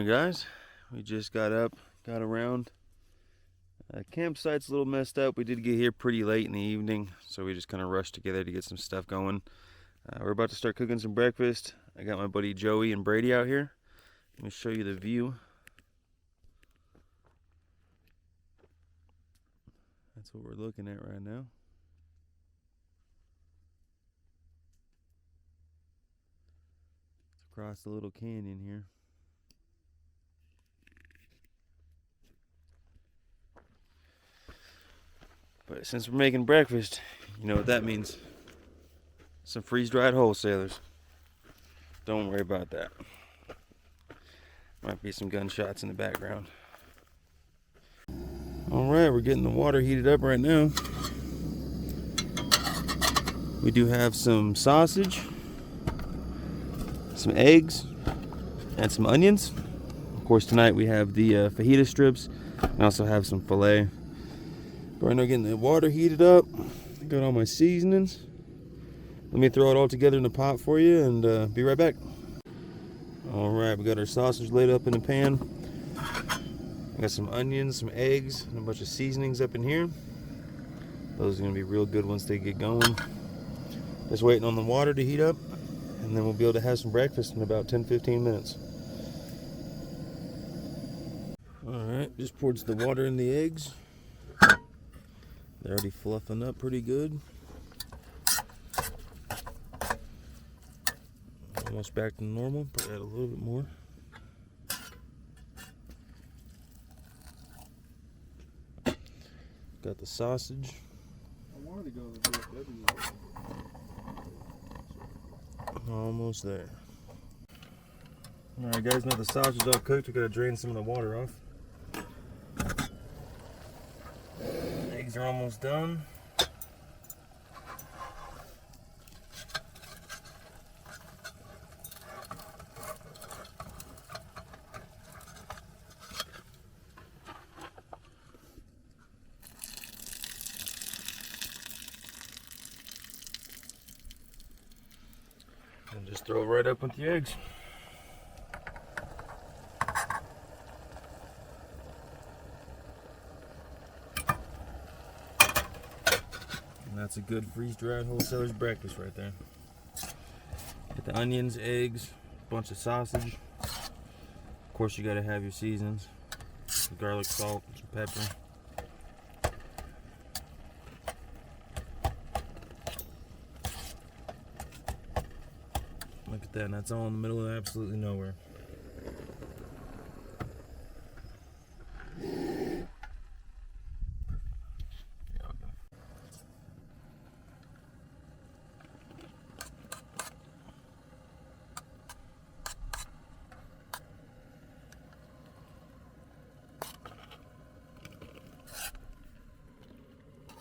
Morning, guys. We just got up, got around. Campsite's a little messed up. We did get here pretty late in the evening, so we just kind of rushed together to get some stuff going. We're about to start cooking some breakfast. I got my buddy Joey and Brady out here. Let me show you the view. That's what we're looking at right now. It's across the little canyon here. But since we're making breakfast, you know what that means. Some freeze-dried wholesalers. Don't worry about that. Might be some gunshots in the background. Alright, we're getting the water heated up right now. We do have some sausage, some eggs, and some onions. Of course, tonight we have the fajita strips, and also have some filet. Right now, getting the water heated up. Got all my seasonings. Let me throw it all together in the pot for you and be right back. Alright, we got our sausage laid up in the pan. We got some onions, some eggs, and a bunch of seasonings up in here. Those are going to be real good once they get going. Just waiting on the water to heat up, and then we'll be able to have some breakfast in about 10-15 minutes. Alright, just poured the water in the eggs. They're already fluffing up pretty good. Almost back to normal. Probably add a little bit more. Got the sausage. I wanted to go to the VFW. Almost there. Alright guys, now the sausage is all cooked. We gotta drain some of the water off. Eggs are almost done. And just throw it right up with the eggs. And that's a good freeze-dried wholesaler's breakfast right there. Get the onions, eggs, a bunch of sausage. Of course, you gotta have your seasonings. Some garlic, salt, some pepper. Look at that, and that's all in the middle of absolutely nowhere.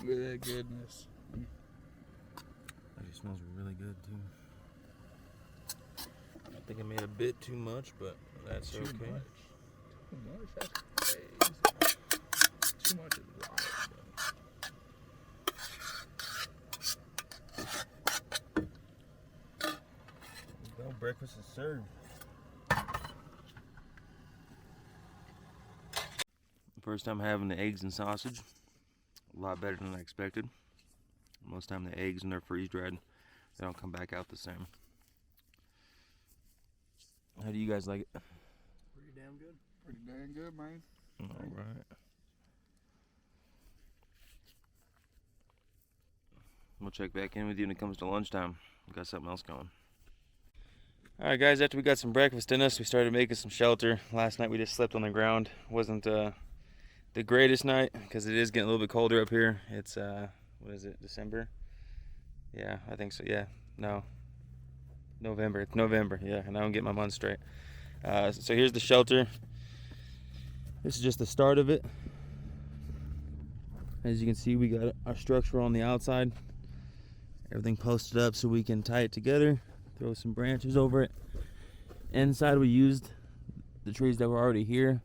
Look at that goodness. It smells really good too. I think I made a bit too much, but that's Too okay. much. Too much? That's crazy. Too much is wild, There you go, breakfast is served. First time having the eggs and sausage. A lot better than I expected. Most time the eggs, when they're freeze-dried, they don't come back out the same. How do you guys like it? Pretty damn good. Pretty damn good, man. Alright. We'll check back in with you when it comes to lunchtime. We got something else going. Alright guys, after we got some breakfast in us, we started making some shelter. Last night we just slept on the ground. Wasn't the greatest night because it is getting a little bit colder up here. It's what is it, December? Yeah, I think so. Yeah, no, November. It's November. Yeah, and I don't get my months straight. So here's the shelter. This is just the start of it. As you can see, we got our structure on the outside. Everything posted up so we can tie it together. Throw some branches over it. Inside we used the trees that were already here.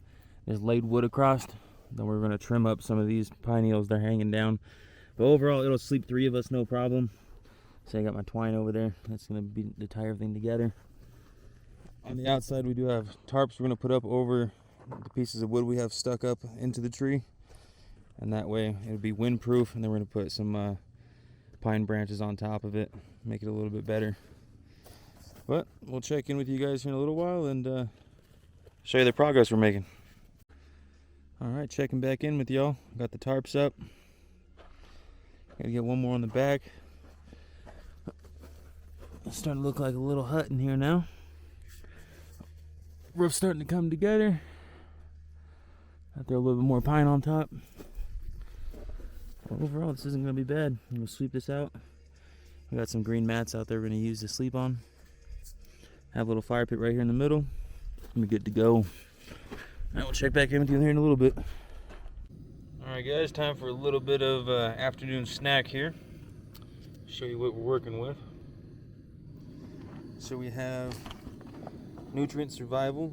Just laid wood across. Then we're going to trim up some of these pine needles. They're hanging down. But overall, it'll sleep 3 of us, no problem. So I got my twine over there. That's going to be to tie everything together. On the outside, we do have tarps we're going to put up over the pieces of wood we have stuck up into the tree. And that way it'll be windproof. And then we're going to put some pine branches on top of it, make it a little bit better. But we'll check in with you guys here in a little while and show you the progress we're making. All right, checking back in with y'all. Got the tarps up. Gotta get one more on the back. It's starting to look like a little hut in here now. Roof's starting to come together. Got there a little bit more pine on top. Well, overall, this isn't gonna be bad. I'm gonna sweep this out. We got some green mats out there we're gonna use to sleep on. Have a little fire pit right here in the middle. I'm good to go. Now we'll check back in with you here in a little bit. Alright guys, time for a little bit of afternoon snack here. Show you what we're working with. So we have Nutrient Survival.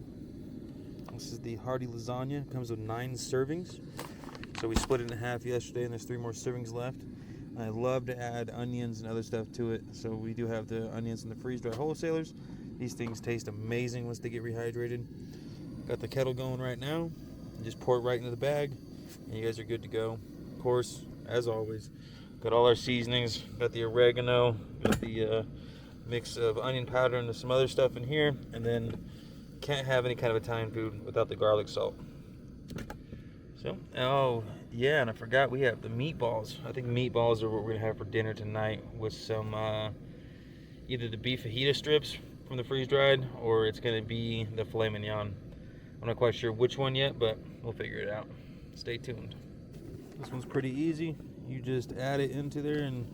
This is the hearty lasagna. It comes with 9 servings. So we split it in half yesterday and there's 3 more servings left. I love to add onions and other stuff to it. So we do have the onions and the freeze-dried wholesalers. These things taste amazing once they get rehydrated. Got the kettle going right now. Just pour it right into the bag and you guys are good to go. Of course, as always, got all our seasonings. Got the oregano, got the mix of onion powder and some other stuff in here. And then can't have any kind of Italian food without the garlic salt. So, oh yeah, and I forgot we have the meatballs. I think meatballs are what we're gonna have for dinner tonight with some either the beef fajita strips from the freeze-dried or it's gonna be the filet mignon. I'm not quite sure which one yet, but we'll figure it out. Stay tuned. This one's pretty easy. You just add it into there and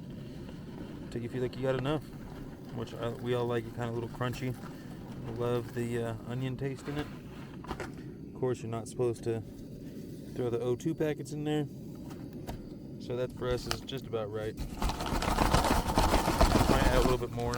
until you feel like you got enough, which we all like it kind of a little crunchy. I love the onion taste in it. Of course, you're not supposed to throw the O2 packets in there. So that for us is just about right. Might add a little bit more.